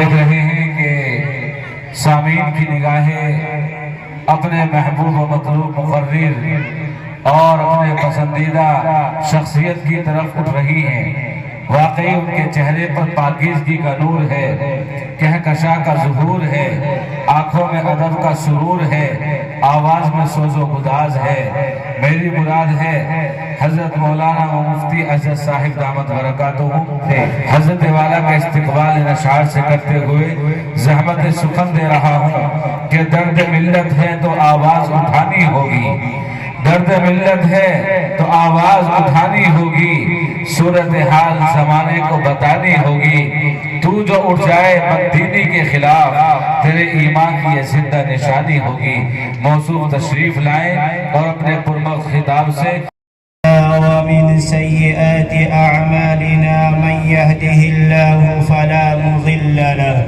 دیکھ رہے ہیں کہ سامعین کی نگاہیں اپنے محبوب و مطلوب مقرر اور اپنے پسندیدہ شخصیت کی طرف اٹھ رہی ہیں۔ واقعی ان کے چہرے پر پاکیزگی کا نور ہے، کہکشاں کا ظہور ہے، آنکھوں میں ادب کا سرور ہے، آواز میں سوز و گداز ہے۔ میری مراد ہے حضرت مولانا و مفتی اجد صاحب دامت برکاتہ تھے۔ حضرت والا کا استقبال ان اشعار سے کرتے ہوئے زحمت سخن دے رہا ہوں کہ درد ملت ہے تو آواز اٹھانی ہوگی، درد ملت ہے تو آواز اٹھانی ہوگی، صورتحال زمانے کو بتانی ہوگی۔ تو جو اٹھ جائے بددینی کے خلاف، تیرے ایمان کی یہ زندہ نشانی ہوگی۔ موصوف تشریف لائیں اور اپنے پرمخ خطاب سے ومن سيئات أعمالنا من يهده الله فلا مضل له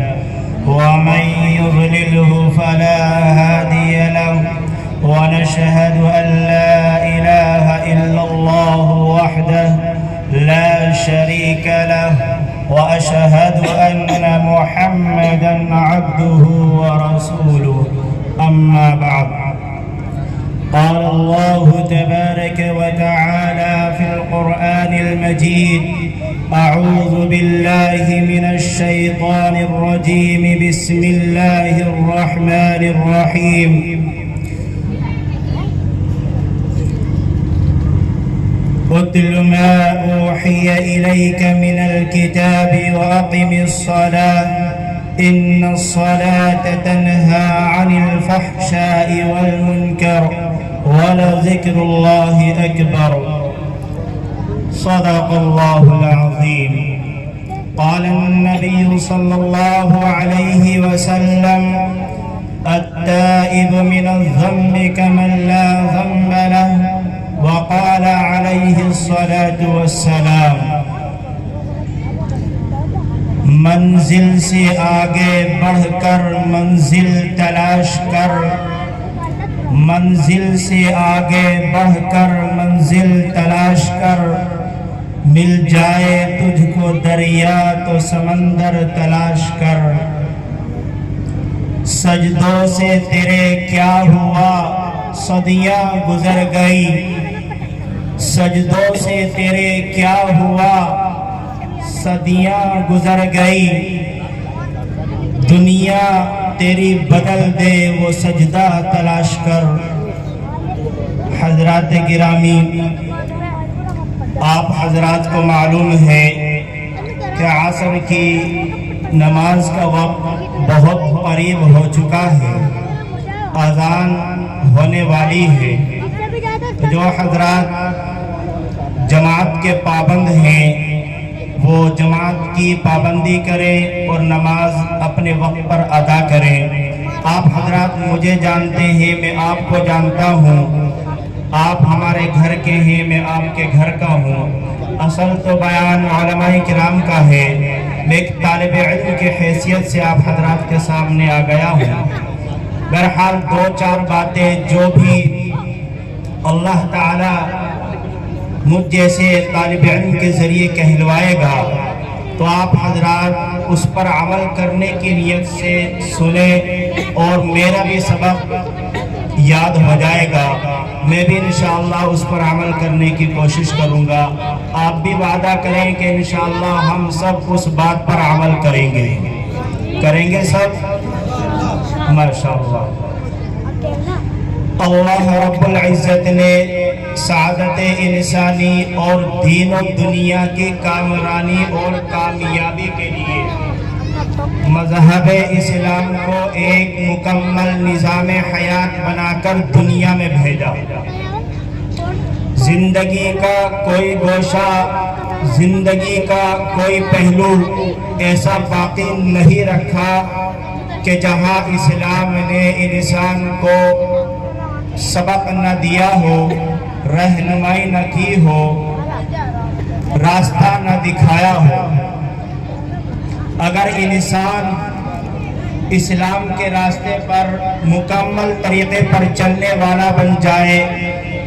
ومن يضلله فلا هادي له ونشهد أن لا إله إلا الله وحده لا شريك له وأشهد أن محمدا عبده ورسوله أما بعد قال الله تبارك وتعالى في القرآن المجيد أعوذ بالله من الشيطان الرجيم بسم الله الرحمن الرحيم اتل ما أوحي إليك من الكتاب وأقم الصلاة إن الصلاة تنهى عن الفحشاء والمنكر ولذكر الله أكبر صدق الله العظيم قال النبي صلى الله عليه وسلم التائب من الذنب كمن لا ذنب له وقال عليه الصلاة والسلام منزل سے آگے بڑھ کر منزل تلاش کر، منزل سے آگے بڑھ کر منزل تلاش کر، مل جائے تجھ کو دریا تو سمندر تلاش کر۔ سجدوں سے تیرے کیا ہوا صدیاں گزر گئی، سجدوں سے تیرے کیا ہوا صدیاں گزر گئی، دنیا تیری بدل دے وہ سجدہ تلاش کر۔ حضرات گرامی، آپ حضرات کو معلوم ہے کہ عصر کی نماز کا وقت بہت قریب ہو چکا ہے، اذان ہونے والی ہے۔ جو حضرات جماعت کے پابند ہیں وہ جماعت کی پابندی کریں اور نماز اپنے وقت پر ادا کریں۔ آپ حضرات مجھے جانتے ہیں، میں آپ کو جانتا ہوں، آپ ہمارے گھر کے ہیں، میں آپ کے گھر کا ہوں۔ اصل تو بیان علماء کرام کا ہے، میں ایک طالب علم کی حیثیت سے آپ حضرات کے سامنے آ گیا ہوں۔ بہرحال دو چار باتیں جو بھی اللہ تعالی مجھ جیسے طالب علم کے ذریعے کہلوائے گا تو آپ حضرات اس پر عمل کرنے کی نیت سے سنیں اور میرا بھی سبق یاد ہو جائے گا، میں بھی انشاءاللہ اس پر عمل کرنے کی کوشش کروں گا۔ آپ بھی وعدہ کریں کہ انشاءاللہ ہم سب اس بات پر عمل کریں گے سب ماشاءاللہ۔ اللہ رب العزت نے سعادت انسانی اور دین و دنیا کی کامرانی اور کامیابی کے لیے مذہب اسلام کو ایک مکمل نظام حیات بنا کر دنیا میں بھیجا۔ زندگی کا کوئی گوشہ، زندگی کا کوئی پہلو ایسا باقی نہیں رکھا کہ جہاں اسلام نے انسان کو سبق نہ دیا ہو، رہنمائی نہ کی ہو، راستہ نہ دکھایا ہو۔ اگر انسان اسلام کے راستے پر مکمل طریقے پر چلنے والا بن جائے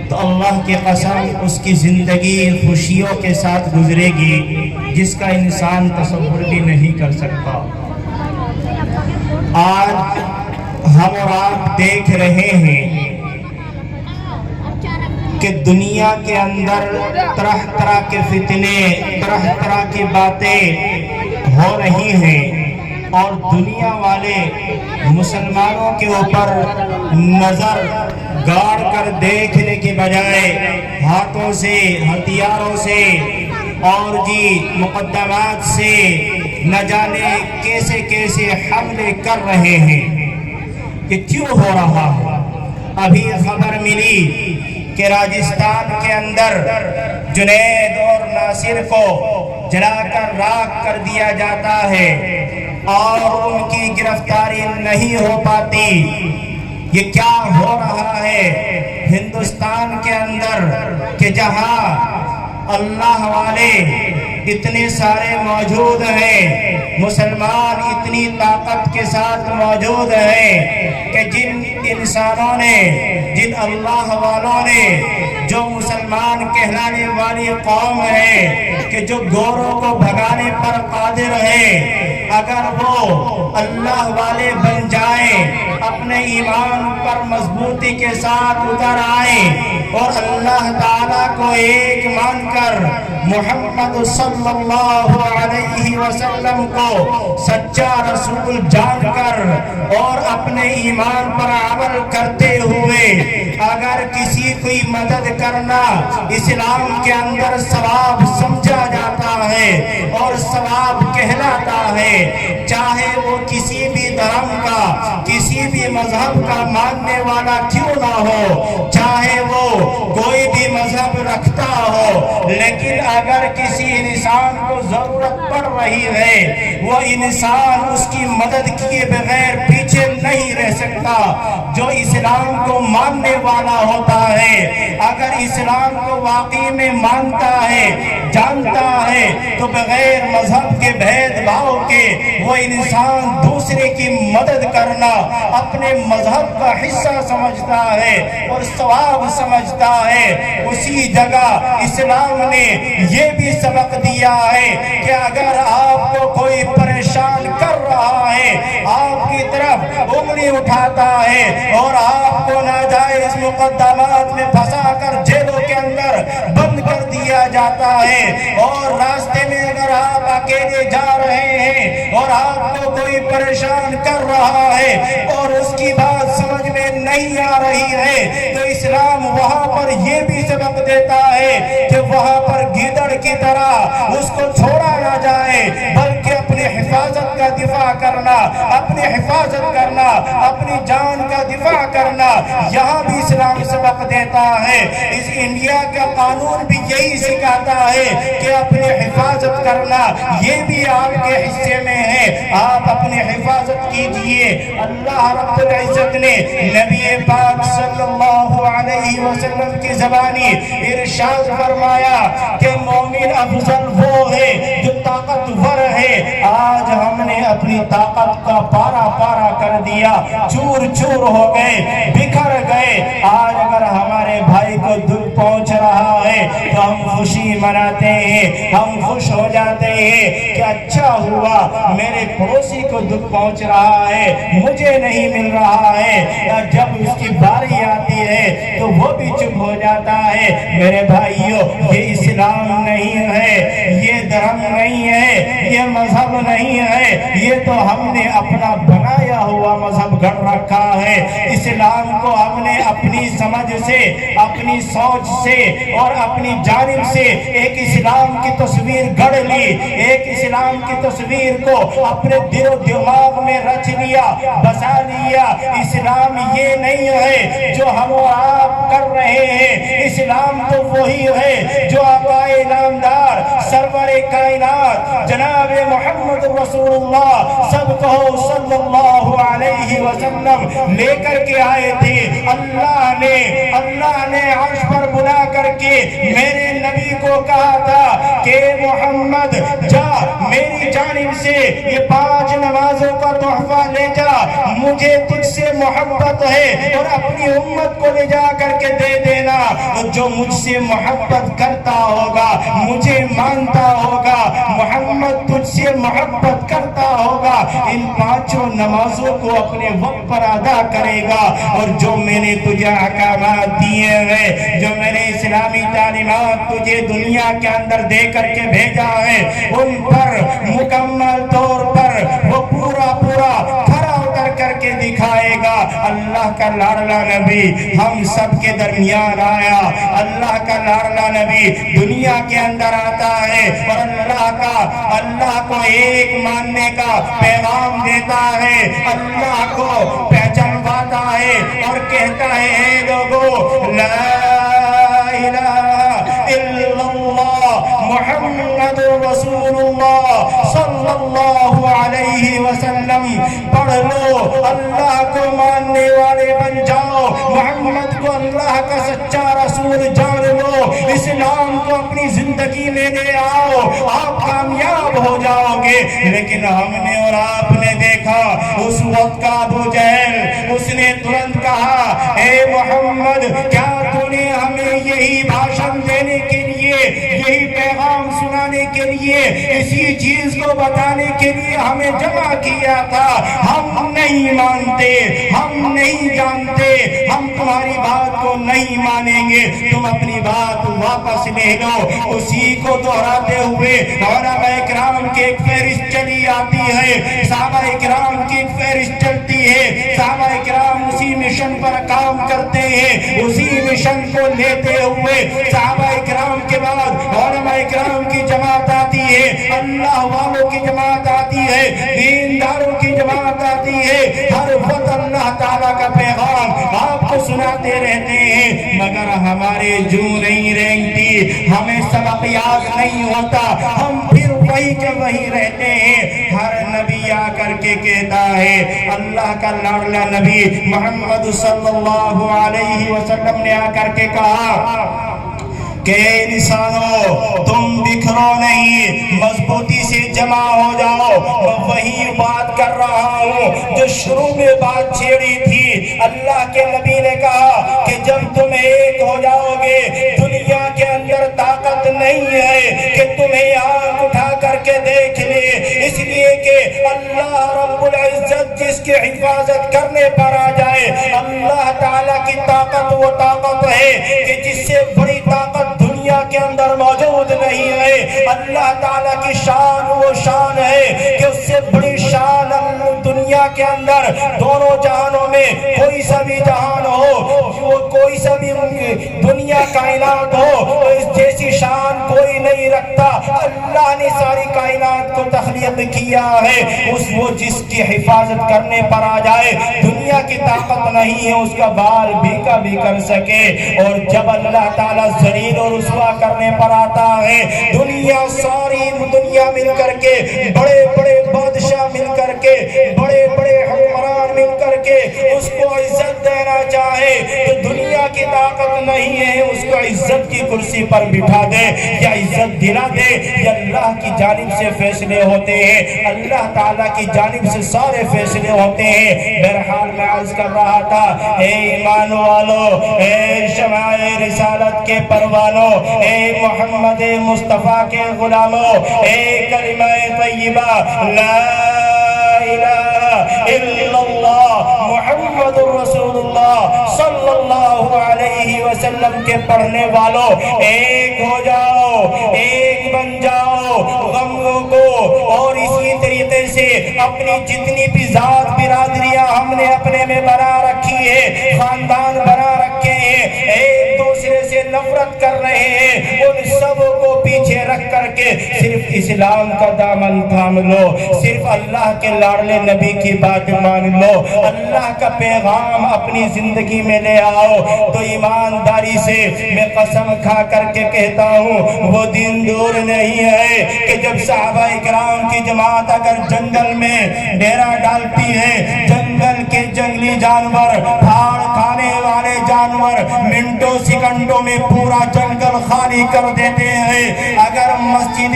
تو اللہ کی قسم اس کی زندگی خوشیوں کے ساتھ گزرے گی جس کا انسان تصور بھی نہیں کر سکتا۔ آج ہم اور آپ دیکھ رہے ہیں کہ دنیا کے اندر طرح طرح کے فتنے، طرح طرح کی باتیں ہو رہی ہیں، اور دنیا والے مسلمانوں کے اوپر نظر گاڑ کر دیکھنے کے بجائے ہاتھوں سے، ہتھیاروں سے اور مقدمات سے نہ جانے کیسے کیسے حملے کر رہے ہیں۔ یہ کیوں ہو رہا ہے؟ ابھی خبر ملی کہ راجستھان کے اندر جنید اور ناصر کو جلا کر راکھ کر دیا جاتا ہے اور ان کی گرفتاری نہیں ہو پاتی۔ یہ کیا ہو رہا ہے ہندوستان کے اندر کہ جہاں اللہ والے اتنے سارے موجود ہیں، مسلمان اتنی طاقت کے ساتھ موجود ہیں کہ جن انسانوں نے، جن اللہ والوں نے، جو مسلمان کہلانے والی قوم ہے کہ جو گوروں کو بھگانے پر قادر ہے، اگر وہ اللہ والے بن جائیں، اپنے ایمان پر مضبوطی کے ساتھ اتر آئیں اور اللہ تعالیٰ کو ایک مان کر محمد صلی اللہ علیہ وسلم کو سچا رسول جان کر اور اپنے ایمان پر عمل کرتے ہوئے اگر کسی کوئی مدد کرنا اسلام کے اندر ثواب سمجھا جاتا ہے اور ثواب کہلاتا ہے، چاہے وہ کسی بھی دھرم کا، کسی بھی مذہب کا ماننے والا کیوں نہ ہو، چاہے وہ کوئی بھی مذہب رکھتا ہو، لیکن اگر کسی انسان کو ضرورت پڑ رہی ہے، وہ انسان اس کی مدد کیے بغیر پیچھے نہیں رہ سکتا۔ جو اسلام کو ماننے والا ہوتا ہے، اگر اسلام کو واقعی میں مانتا ہے، جانتا ہے، تو بغیر مذہب کے بھید بھاؤ کے وہ انسان دوسرے کی مدد کرنا اپنے مذہب کا حصہ سمجھتا ہے اور ثواب سمجھتا ہے۔ اسی جگہ اسلام نے یہ بھی سبق دیا ہے کہ اگر آپ کو کوئی پریشان کر رہا ہے، آپ کی طرف انگلی اٹھاتا ہے اور آپ کو ناجائز مقدمات میں پھنسا کر جیلوں کے اندر بند کر دیا جاتا ہے، اور راستے میں اگر آپ اکیلے جا رہے ہیں اور آپ کو کوئی پریشان کر رہا ہے اور اس کی بات سمجھ میں نہیں آ رہی ہے، تو اسلام وہاں پر یہ بھی سبق دیتا ہے کہ وہاں پر گیدڑ کی طرح اس کو چھوڑا نہ جائے، بلکہ اپنی حفاظت کا دفاع کرنا، اپنی حفاظت کرنا، اپنی جان کا دفاع کرنا، یہاں بھی اسلام سبق دیتا ہے۔ اس انڈیا کا قانون بھی یہی سکھاتا ہے کہ اپنی حفاظت کرنا یہ بھی آپ کے حصے میں ہے، آپ اپنی حفاظت کیجئے۔ اللہ رب العزت نے نبی پاک صلی اللہ علیہ وسلم کی زبانی ارشاد فرمایا کہ مومن افضل وہ ہے جو طاقتور ہے۔ آج ہم نے اپنی طاقت کا پارا پارا کر دیا، چور چور ہو گئے، بکھر گئے۔ آج اگر ہمارے بھائی کو دکھ پہنچ رہا ہے تو ہم خوشی مناتے ہیں، ہم خوش ہو جاتے ہیں کہ اچھا ہوا میرے پڑوسی کو دکھ پہنچ رہا ہے، مجھے نہیں مل رہا ہے۔ جب اس کی باری آتی ہے تو وہ بھی چپ ہو جاتا ہے۔ میرے بھائیوں، یہ اسلام نہیں ہے، یہ دھرم نہیں ہے، یہ مذہب نہیں ہے، یہ تو ہم نے اپنا بنایا ہوا مذہب گھڑ رکھا ہے۔ اسلام کو ہم نے اپنی سمجھ سے، اپنی سوچ سے اور اپنی جانب سے ایک اسلام کی تصویر گھڑ لی، ایک اسلام کی تصویر کو اپنے دل و دماغ میں رچ لیا، بسا لیا۔ اسلام یہ نہیں ہے جو ہم اور آپ کر رہے ہیں، اسلام تو وہی ہے جو آقائے نامدار سرور کائنات جناب محمد رسول اللہ سب کہو صلی اللہ علیہ وسلم لے کر کے آئے تھے۔ اللہ نے عرش پر بلا کر کے میرے نبی کو کہا تھا کہ محمد جا میری جانب سے یہ 5 نمازوں کا تحفہ لے جا، مجھے تجھ سے محبت ہے اور اپنی امت کو لے جا کر کے دے دینا. جو مجھ سے محبت کرتا ہوگا, مجھے مانتا ہوگا, محمد تجھ سے محبت کرتا ہوگا, ان 5 نمازوں کو اپنے وقت پر ادا کرے گا. اور جو میں نے تجھے احکامات دیے ہیں, جو میں نے اسلامی تعلیمات تجھے دنیا کے اندر دے کر کے بھیجا ہے, ان پر مکمل طور پر وہ پورا کھرا اتر کر کے دکھائے گا. اللہ کا لاڈلا نبی ہم سب کے درمیان آیا. اللہ کا لاڈلا نبی دنیا کے اندر آتا ہے اور اللہ کو ایک ماننے کا پیغام دیتا ہے, اللہ کو پہچانواتا ہے اور کہتا ہے, اے لوگو لا الہ الا اللہ محمد رسول اللہ صلی اللہ علیہ وسلم پڑھ لو, اللہ کو ماننے والے بن جاؤ, محمد کو اللہ کا سچا رسول جان لو, اسلام کو اپنی زندگی میں لے آؤ, آپ کامیاب ہو جاؤ گے. لیکن ہم نے اور آپ نے دیکھا اس وقت کا ابو جہل, اس نے ترنت کہا, اے محمد کیا تو نے ہمیں یہی بھاشن دینے کے لیے, یہی پیغام سنانے کے لیے, اسی چیز کو بتانے کے لیے ہمیں جمع کیا تھا؟ ہم نہیں مانتے, ہم نہیں جانتے, ہم تمہاری بات کو نہیں مانیں گے, تم اپنی بات واپس لے لو. اسی کو دہراتے ہوئے علماء اکرام کی ایک فہرست چلی آتی ہے, صحابہ اکرام کی ایک فہرست چلتی ہے, صحابہ اکرام اسی مشن پر کام کرتے ہیں. اسی مشن کو لیتے ہوئے صحابہ اکرام کے بعد علماء اکرام کی جماعت آتی ہے, اللہ والوں کی جماعت آتی ہے, دینداروں کی جماعت آتی ہے. ہر وقت اللہ تعالیٰ کا پیغام آپ کو سناتے رہتے ہیں, مگر ہمارے جو نہیں رہتی, ہمیں سبق یاد نہیں ہوتا, ہم پھر وہی کے وہی رہتے ہیں. ہر نبی آ کر کے کہتا ہے, اللہ کا لاڈلا نبی محمد صلی اللہ علیہ وسلم نے آ کر کے کہا کہ انسانوں تم بکھرو نہیں, مضبوطی سے جمع ہو جاؤ. میں وہی بات کر رہا ہوں جو شروع میں بات چھیڑی تھی. اللہ کے نبی نے کہا کہ جب تم ایک ہو جاؤ گے, دنیا کے اندر طاقت نہیں ہے کہ تمہیں آنکھ اٹھا کر کے دیکھ لے, اس لیے کہ اللہ رب العزت جس کی حفاظت کرنے پر آ جائے, اللہ تعالیٰ کی طاقت وہ طاقت ہے کہ جس سے بڑی طاقت دنیا کے اندر موجود نہیں ہے. اللہ تعالیٰ کی شان وہ شان ہے کہ اس سے بڑی شان دنیا کے اندر دونوں جہانوں میں کوئی سا بھی جہان ہو, کوئی سا بھی دنیا کائنات ہو, اس جیسی شان کوئی نہیں رکھتا. اللہ نے ساری کائنات کو تخلیق کیا ہے, وہ جس کی حفاظت کرنے پر آ جائے, دنیا کی طاقت نہیں ہے اس کا بال بھیکا بھی کر سکے. اور جب اللہ تعالیٰ ذلیل اور رسوا کرنے پر آتا ہے, دنیا ساری دنیا مل کر کے, بڑے بڑے بادشاہ مل کر کے, بڑے بڑے حکمران مل کر کے اس کو عزت دینا چاہے تو دنیا کی طاقت نہیں ہے اس کو عزت کی کرسی پر بٹھا دے یا عزت دلا دے. یہ اللہ کی جانب سے فیصلے ہوتے ہیں, اللہ تعالیٰ کی جانب سے سارے فیصلے ہوتے ہیں. بہرحال میں عرض کر رہا تھا, اے ایمان والو, اے شمع رسالت کے پروانوں, اے محمد مصطفیٰ کے غلاموں, اے کلمہ طیبہ لا الہ الا اللہ محمد رسول اللہ صلی اللہ علیہ وسلم کے پڑھنے والوں, ایک ہو جاؤ, ایک بن جاؤ غموں کو. اور اسی طریقے سے اپنی جتنی بھی ذات برادریاں ہم نے اپنے میں بنا رکھی ہے, خاندان بنا رکھے ہیں, ایک دوسرے سے نفرت کر رہے ہیں, ان سب کو پیچھے رکھ کر کے صرف اسلام کا دامن تھام لو, صرف اللہ کے لاڈلے نبی کی بات مان لو, اللہ کا پیغام اپنی زندگی میں لے آؤ. تو ایمانداری سے میں قسم کھا کر کے کہتا ہوں, وہ دن دور نہیں ہے کہ جب صحابہ اکرام کی جماعت اگر جنگل میں ڈیرا ڈالتی ہے, جنگل کے جنگلی جانور پھاڑ کھانے والے جانور منٹوں سیکنڈوں میں پورا جنگل خالی کر دیتے ہیں۔ اگر مسجد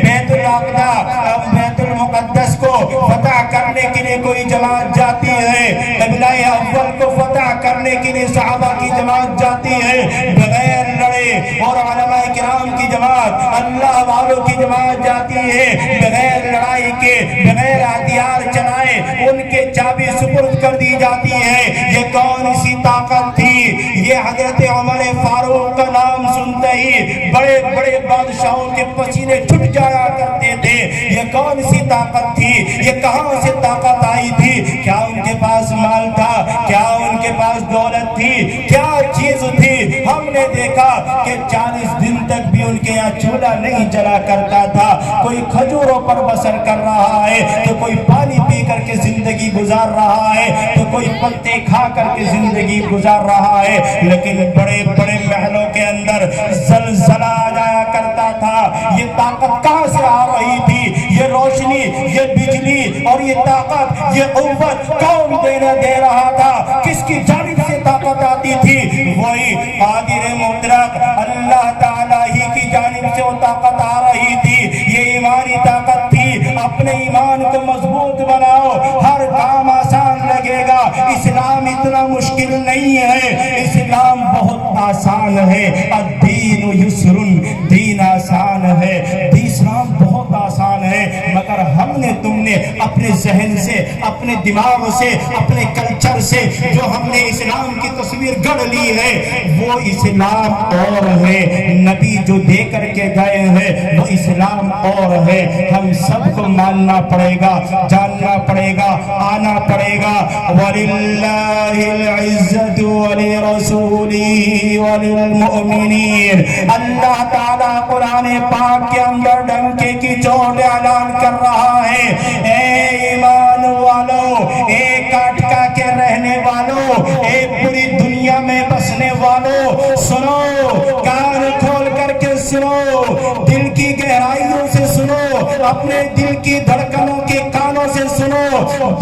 بیت الاقصی بیت المقدس کو فتح کرنے کے لیے کوئی جماعت جاتی ہے، قبلہ اول کو فتح کرنے کے لیے صحابہ کی جماعت جاتی ہے بغیر لڑے، اور علماء کرام کی جماعت اللہ والوں کی جماعت جاتی ہے بغیر لڑائی کے، بغیر ہتھیار چلائے ان کے چابی سپرد کر دی جاتی ہے۔ یہ کون سی طاقت تھی؟ یہ حضرت عمر فاروق کا نام سنتے ہی بڑے بڑے بادشاہوں کے پسینے چھٹ جایا کرتے تھے۔ یہ کون سی طاقت تھی؟ یہ کہاں سے طاقت آئی تھی؟ کیا ان کے پاس مال تھا؟ کیا ان کے پاس دولت تھی؟ کیا چیز تھی؟ ہم نے دیکھا کہ 40 دن تک بھی ان کے یہاں چولہا نہیں جلا کرتا تھا۔ کوئی کھجوروں پر بسر کر رہا ہے تو کوئی پانی پی کر کے زندگی گزار رہا ہے تو کوئی پتے کھا کر کے زندگی گزار رہا ہے، لیکن بڑے بڑے محلوں کے اندر زلزلہ آ جایا کرتا تھا۔ یہ طاقت کہاں سے آ رہی تھی؟ یہ روشنی، یہ بجلی اور یہ طاقت، یہ قوت کون دے رہا تھا؟ کس کی جانب سے طاقت آتی تھی؟ وہی قادر مطلق اللہ تعالیٰ ہی کی جانب سے وہ طاقت آ رہی تھی۔ یہ ایمانی طاقت تھی۔ اپنے ایمان کو مضبوط بناؤ، ہر کام آسان لگے گا۔ اسلام اتنا مشکل نہیں ہے، اسلام بہت آسان ہے۔ الدین یسر، دین آسان ہے، اسلام بہت آسان ہے، مگر ہم نے تم نے اپنے ذہن سے، اپنے دماغ سے، اپنے کلچر سے جو ہم نے اسلام کی تصویر گڑھ لی ہے وہ اسلام اور ہے۔ نبی جو دے کر کے گئے ہیں وہ اسلام اور ہے۔ ہم سب کو ماننا پڑے گا، جاننا پڑے گا، آنا پڑے گا۔ وَلِلَّهِ الْعِزَّةُ وَلِرَسُولِهِ وَلِلْمُؤْمِنِينَ۔ اللہ تعالیٰ قرآن پاک کے اندر ڈنکے کی چوٹ اعلان کر رہا ہے، اے ایمان والو، اے کاٹکا کے رہنے والو، اے پوری دنیا میں بسنے والو، سنو، کان کھول کر کے سنو، دل کی گہرائیوں سے سنو، اپنے دل کی دھڑکنوں کے کانوں سے سنو،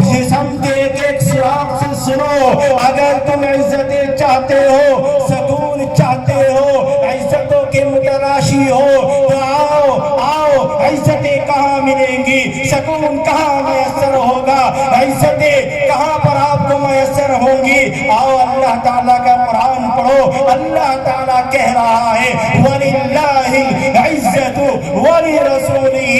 جسم کے ایک ایک سراغ سے سنو۔ اگر تم عزتیں چاہتے ہو، سکون چاہتے ہو، عزتوں کے متلاشی ہو تو آؤ آؤ، عزتیں کہاں ملیں گی؟ سکون کہاں میسر ہوگا؟ عزتیں کہاں پر آپ کو میسر ہوں گی؟ آؤ اللہ تعالیٰ کا قرآن پڑھو۔ اللہ تعالیٰ کہہ رہا ہے وَلِلَّهِ الْعِزَّةُ وَلِرَسُولِهِ،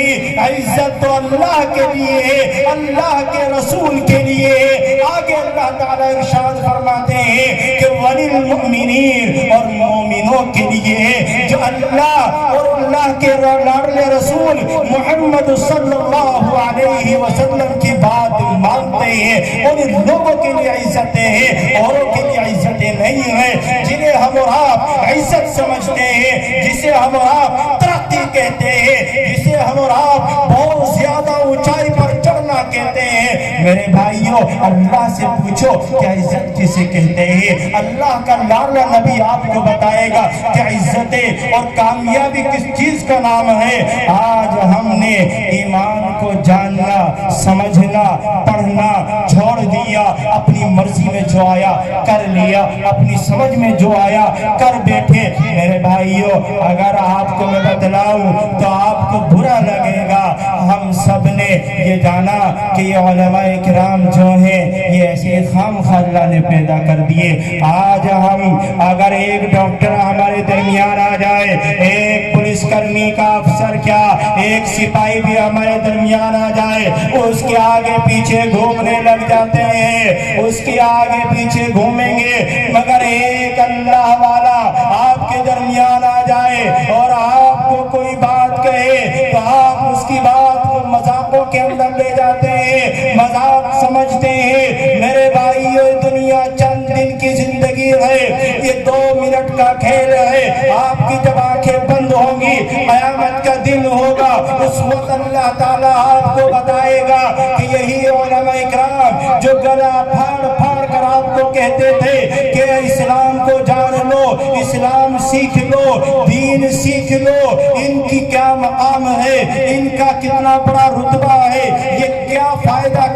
عزت تو اللہ کے لیے ہے، اللہ کے رسول کے لیے ہے۔ آگے اللہ تعالیٰ ارشاد فرماتے ہیں کہ وَلِلْمُؤْمِنِينَ، اور مومنوں کے لیے ہے جو اللہ اور اللہ کے لاڈلے رسول محمد صلی اللہ علیہ وسلم کی بات مانتے ہیں، ان لوگوں کے لیے عزتیں ہیں، اوروں کے لیے عزتیں نہیں ہیں۔ جنہیں ہم اور آپ عزت سمجھتے ہیں، جسے ہم اور آپ ترقی کہتے ہیں، جسے ہم اور آپ بہت زیادہ اونچائی پر چڑھنا کہتے ہیں، میرے بھائیوں اللہ سے پوچھو کہ عزت کسے کہتے ہیں؟ اللہ کا لاڈلا نبی آپ کو بتائے گا کہ عزتیں اور کامیابی کس چیز کا نام ہے۔ آج ہم نے ایمان کو جاننا، سمجھنا، پڑھنا چھوڑ دیا، اپنی مرضی میں جو آیا کر لیا، اپنی سمجھ میں جو آیا کر بیٹھے۔ میرے بھائیوں اگر آپ کو میں بتلاؤں تو آپ کو برا لگے گا۔ ہم سب نے یہ جانا کہ یہ علماء کرام جو ہیں یہ ایسے خام خواہ اللہ نے پیدا کر دیے۔ آج ہم اگر ایک ڈاکٹر ہمارے درمیان آ جائے، ایک پولیس کرمی کا افسر کیا ایک سپاہی بھی ہمارے درمیان آ جائے، اس کے آگے پیچھے گھومنے لگ جاتے ہیں، اس کے آگے پیچھے گھومیں گے، مگر ایک اللہ والا آپ کے درمیان آ جائے اور آپ کو کوئی بات کہے تو آپ اس کی بات کو مذاقوں کے اندر لے جاتے ہیں، مذاق سمجھتے ہیں۔ میرے بھائیو دنیا چند دن کی زندگی ہے، یہ 2 منٹ کا کھیل ہے۔ آپ کی جب آنکھیں بند ہوں گی قیامت کا دن ہوگا، اس وقت اللہ تعالیٰ آپ کو بتائے گا کہ یہی علماء اکرام جو گلا پھاڑ پھاڑ کر آپ کو کہتے تھے کہ اسلام کو جان لو، اسلام سیکھ لو، دین سیکھ لو، ان کی کیا مقام ہے، ان کا کتنا بڑا رتبہ ہے، یہ کیا فائدہ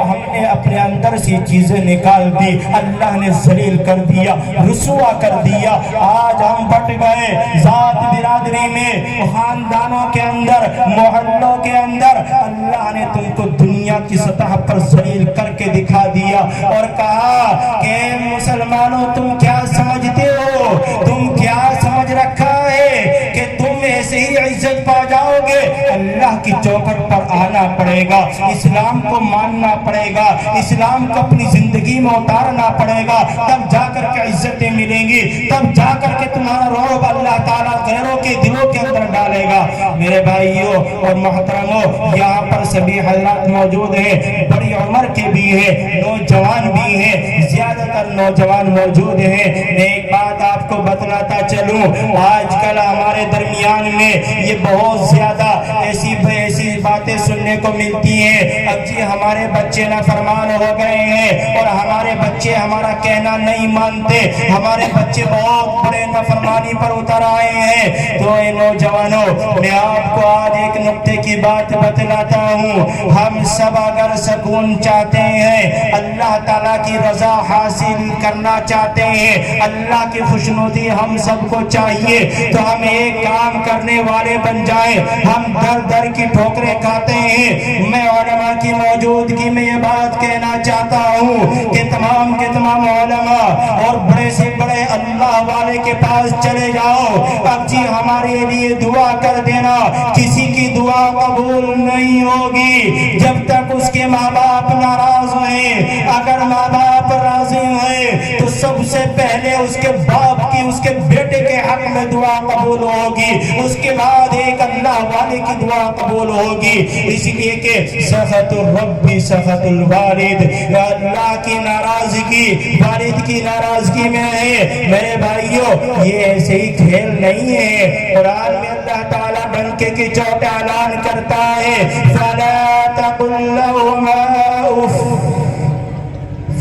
ہم نے اپنے اندر سے چیزیں نکال دی, اللہ نے ذلیل کر دیا, رسوا کر دیا. آج ہم بٹ گئے ذات برادری میں, خاندانوں کے اندر, محلوں کے اندر. اللہ نے تم کو دنیا کی سطح پر ذلیل کر کے دکھا دیا اور کہا کہ مسلمانوں تم کیا سمجھتے ہو, تم کیا سمجھ رکھا ہے کہ تم ایسے ہی عزت پا جاؤ گے. اللہ کی چوکھٹ پر آنا پڑے گا, اسلام کو ماننا پڑے گا, اسلام کو اپنی زندگی میں اتارنا پڑے گا, تب جا کر کے عزتیں ملیں گی, تب جا کر کے تمہارا رعب اللہ تعالیٰ غیروں کے دلوں کے اندر ڈالے گا. میرے بھائیوں اور محترموں, یہاں پر سبھی حضرات موجود ہیں, بڑی عمر کے بھی ہیں, نوجوان بھی ہیں, زیادہ تر نوجوان موجود ہیں. میں ایک بات آپ کو بتلاتا چلوں, آج کل ہمارے درمیان میں یہ بہت زیادہ ایسی باتیں سننے کو ملتی ہیں. اب جی ہمارے بچے نافرمان ہو گئے ہیں اور ہمارے بچے ہمارا کہنا نہیں مانتے, ہمارے بچے بہت بڑے نافرمانی پر اتر آئے ہیں. تو اے نوجوانوں, میں آپ کو آج ایک نقطے کی بات بتلاتا ہوں. ہم سب اگر سکون چاہتے ہیں, اللہ تعالیٰ کی رضا حاصل کرنا چاہتے ہیں, اللہ کی خوشنودی ہم سب کو چاہیے, تو ہم ایک کام کرنے والے بن جائیں. ہم در در کی ٹھوکریں کھاتے ہیں. میں علماء کی موجودگی میں یہ بات کہنا چاہتا ہوں کہ تمام کے تمام علماء اور بڑے سے بڑے اللہ والے کے پاس چلے جاؤ. اب جی ہمارے لیے دعا کر دینا, کسی کی دعا قبول نہیں ہوگی جب تک اس کے ماں باپ ناراض ہیں. اگر ماں باپ راضی ہیں تو سب سے پہلے اس کے باپ کی, اس کے بیٹے کے حق میں دعا قبول ہوگی, اس کے بعد ایک اللہ والے کی دعا قبول ہوگی. اس لیے کہ سخط الرب سخط الوالد, اللہ کی ناراضگی والد کی ناراضگی میں ہے. میرے بھائیوں, یہ ایسے ہی کھیل نہیں ہے. قرآن میں اللہ تعالیٰ ڈنکے کی چوٹ اعلان کرتا ہے, فلا تقل لهما اف,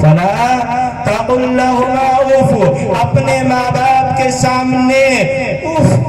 فلا تقل لهما اف. اپنے ماں باپ کے سامنے اف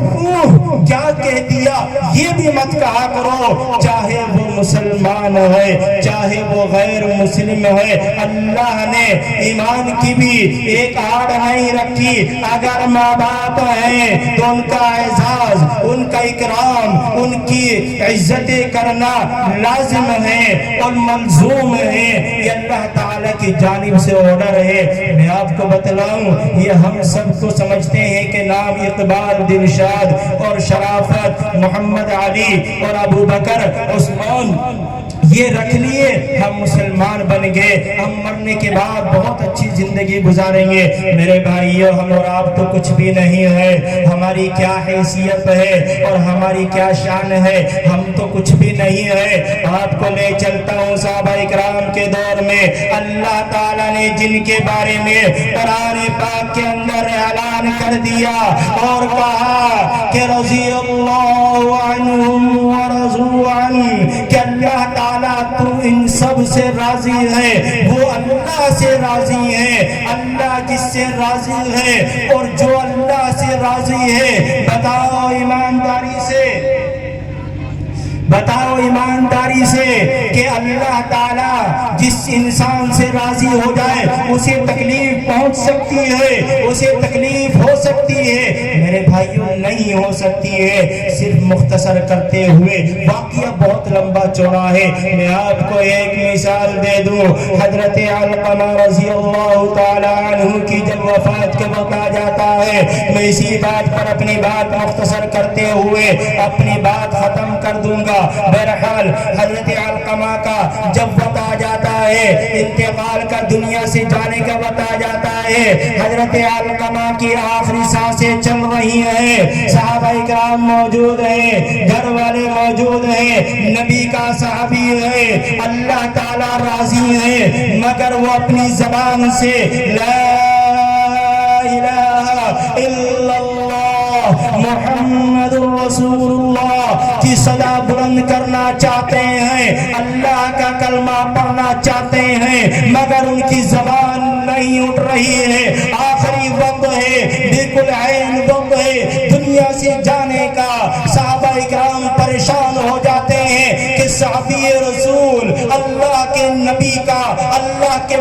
کیا کہہ دیا یہ بھی مت کہا کرو, چاہے وہ مسلمان ہے چاہے وہ غیر مسلم ہے. اللہ نے ایمان کی بھی ایک آڑ نہیں رکھی. اگر ماں باپ ہیں تو ان کا اعزاز, ان کا اکرام, ان کی عزتیں کرنا لازم ہے اور منظوم ہے. یہ اللہ تعالیٰ کی جانب سے آرڈر ہے. میں آپ کو بتلاؤں, یہ ہم سب کو سمجھتے ہیں کہ نام اقبال, دلشاد اور شرافت, محمد علی اور ابو بکر, عثمان, یہ رکھ لیے ہم مسلمان بن گئے, ہم مرنے کے بعد بہت اچھی زندگی گزاریں گے. میرے بھائیوں, ہم اور آپ تو کچھ بھی نہیں ہے. ہماری کیا حیثیت ہے اور ہماری کیا شان ہے, ہم تو کچھ بھی نہیں ہے. آپ کو لے چلتا ہوں صحابہ اکرام کے دور میں. اللہ تعالیٰ نے جن کے بارے میں قرآن پاک کے اندر اعلان کر دیا اور کہا کہ رضی اللہ عنہم ورضوا عنہ, کہ اللہ تعالیٰ تو ان سب سے راضی ہے, وہ اللہ سے راضی ہے. اللہ جس سے راضی ہے اور جو اللہ سے راضی ہے, بتاؤ ایمانداری سے, بتاؤ ایمانداری سے کہ اللہ تعالیٰ جس انسان سے راضی ہو جائے اسے تکلیف پہنچ سکتی ہے, اسے تکلیف ہو سکتی ہے. میرے بھائیوں, نہیں ہو سکتی ہے. صرف مختصر کرتے ہوئے, واقعہ بہت لمبا چوڑا ہے, میں آپ کو ایک مثال دے دوں. حضرت علقمہ رضی اللہ تعالیٰ عنہ کی جب وفات کا وقت آ جاتا ہے, میں اسی بات پر اپنی بات مختصر کرتے ہوئے اپنی بات ختم کر دوں گا. بہرحال حضرت علقمہ کا جب وقت آ جاتا ہے, انتقال کا, دنیا سے جانے کا وقت آ جاتا ہے, حضرت علقمہ کی آخری سانسیں چل رہی ہیں, صحابہ اکرام موجود ہیں, گھر والے موجود ہیں, نبی کا صحابی ہے, اللہ تعالیٰ راضی ہے, مگر وہ اپنی زبان سے لا الہ الا اللہ محمد رسول اللہ کی صدا بلند کرنا چاہتے ہیں, اللہ کا کلمہ پڑھنا چاہتے ہیں, مگر ان کی زبان نہیں اٹھ رہی ہے. آخری وقت ہے, بالکل عین وقت ہے دنیا سے جانے کا. صحابہ اکرام پریشان ہو جاتے ہیں کہ صحابی رسول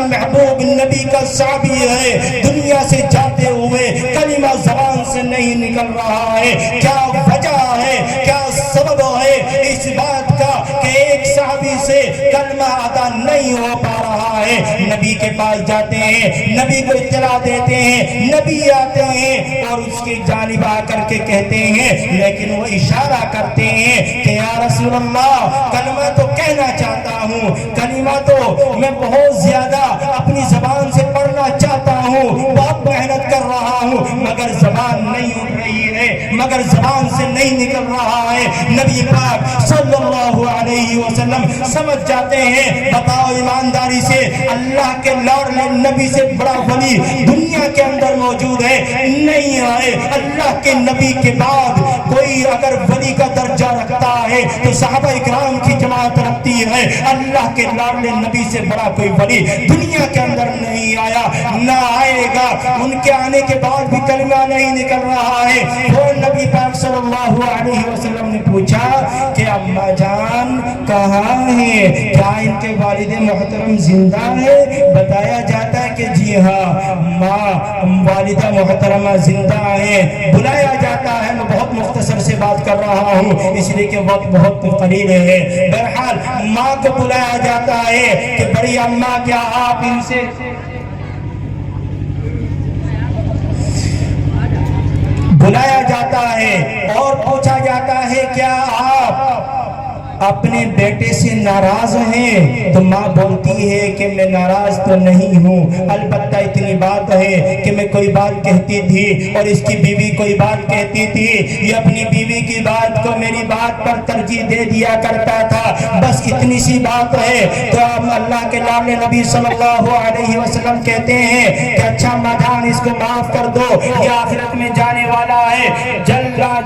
محبوب نبی کا صحابی ہے، دنیا سے جاتے ہوئے کلمہ زبان سے نہیں نکل رہا ہے، کیا وجہ ہے، کیا سبب ہے اس بات کا کہ ایک صحابی سے کلمہ ادا نہیں ہو پا رہا ہے؟ نبی کے پاس جاتے ہیں، نبی کو اطلاع دیتے ہیں، نبی آتے ہیں اور اس کی جانب آ کر کے کہتے ہیں، لیکن وہ اشارہ کرتے ہیں کہ یا رسول اللہ کلمہ تو کہنا چاہتا ہوں، کلمہ تو میں بہت زیادہ اپنی زبان سے پڑھنا چاہتا ہوں، بہت محنت کر رہا ہوں، مگر زبان نہیں اٹھ رہی ہے، مگر زبان سے نہیں نکل رہا ہے۔ نبی پاک صلی اللہ علیہ وسلم سمجھ جاتے ہیں، بتاؤ ایمانداری سے اللہ کے لاڈلے نبی سے بڑا ولی دنیا کے اندر موجود ہے؟ نہیں ہے۔ اللہ کے نبی کے بعد کوئی اگر ولی کا درجہ رکھتا ہے تو صحابہ اکرام کی جماعت رکھتی ہے۔ اللہ کے لاڈلے نبی سے بڑا کوئی ولی دنیا کے اندر نہیں آیا، نہ آئے گا۔ ان کے آنے کے بعد بھی کلمہ نہیں نکل رہا ہے۔ وہ نبی پاک صلی اللہ علیہ وسلم نے پوچھا کہ اماں جان کہاں ہیں؟ کیا ان کے والد محترم زندہ ہے؟ بتایا جاتا ہے کہ جی ہاں ماں والدہ محترمہ زندہ ہیں۔ بلایا جاتا ہے، میں بہت مختصر سے بات کر رہا ہوں اس لیے کہ وقت بہت قلیل ہے۔ بہرحال ماں کو بلایا جاتا ہے کہ بڑی اماں کیا آپ ان سے بلایا جاتا ہے اور پوچھا جاتا ہے کیا آپ اپنے بیٹے سے ناراض ہیں؟ تو ماں بولتی ہے کہ میں ناراض تو نہیں ہوں، البتہ اتنی بات ہے کہ میں کوئی بات کہتی تھی اور اس کی بیوی کوئی بات کہتی تھی، یہ اپنی بیوی کی بات کو میری بات پر ترجیح دے دیا کرتا تھا، بس اتنی سی بات ہے۔ تو اب اللہ کے لاڈلے نبی صلی اللہ علیہ وسلم کہتے ہیں کہ اچھا ماں جان اس کو معاف کر دو، یہ آخرت میں جانے والا ہے،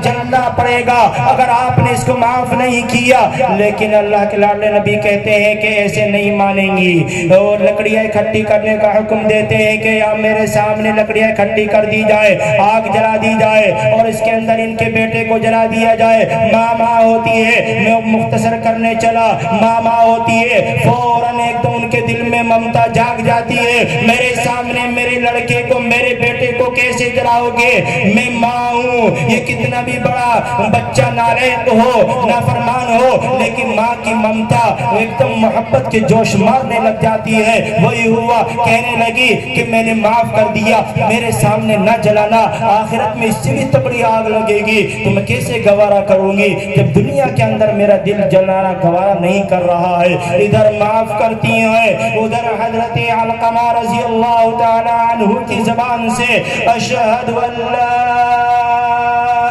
جلنا پڑے گا اگر آپ نے اس کو معاف نہیں کیا۔ لیکن اللہ کے لاڈلے نبی کہتے ہیں کہ ایسے نہیں مانیں گی، اور لکڑیاں اکٹھی کرنے کا حکم دیتے ہیں کہ یا میرے سامنے لکڑیاں اکٹھی کر دی جائے، آگ جلا دی جائے اور اس کے اندر ان کے بیٹے کو جلا دیا جائے۔ ماں ہوتی ہے، میں مختصر کرنے چلا، ماں ہوتی ہے، فوراً ایک دم ان کے دل میں ممتا جاگ جاتی ہے، میرے سامنے میرے لڑکے کو میرے بیٹے کو کیسے جلاؤ گے؟ میں ماں ہوں، یہ کتنا بھی بڑا بچہ نالائق ہو نافرمان ہو، لیکن ماں کی ممتا ایک دم محبت کے جوش مارنے لگ جاتی ہے۔ وہی ہوا، کہنے لگی کہ میں نے معاف کر دیا، میرے سامنے نہ جلانا، آخرت میں اس سے بھی تکڑی آگ لگے گی تو میں کیسے گوارا کروں گی جب دنیا کے اندر میرا دل جلانا گوارا نہیں کر رہا ہے۔ ادھر معاف کرتی ہیں، ادھر حضرت علقمہ رضی اللہ تعالی عنہ کی زبان سے اشہد ان لا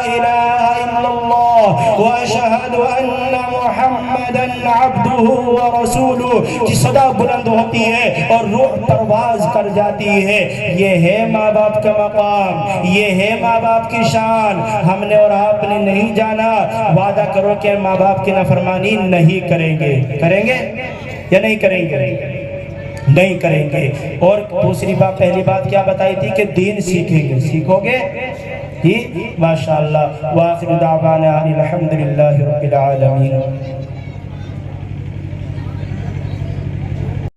الہ الا اللہ واشہد ان محمدن عبدہ ورسولہ کی صدا بلند ہوتی ہے اور روح پرواز کر جاتی ہے۔ یہ ہے ماں باپ کا مقام، یہ ہے ماں باپ کی شان، ہم نے اور آپ نے نہیں جانا۔ وعدہ کرو کہ ماں باپ کی نافرمانی نہیں کریں گے، کریں گے یا نہیں کریں گے؟ نہیں کریں گے۔ اور دوسری بات، پہلی بات کیا بتائی تھی کہ دین سیکھیں گے، سیکھو گے ماشاءاللہ۔ وآخر دعوانا الحمدللہ رب العالمین۔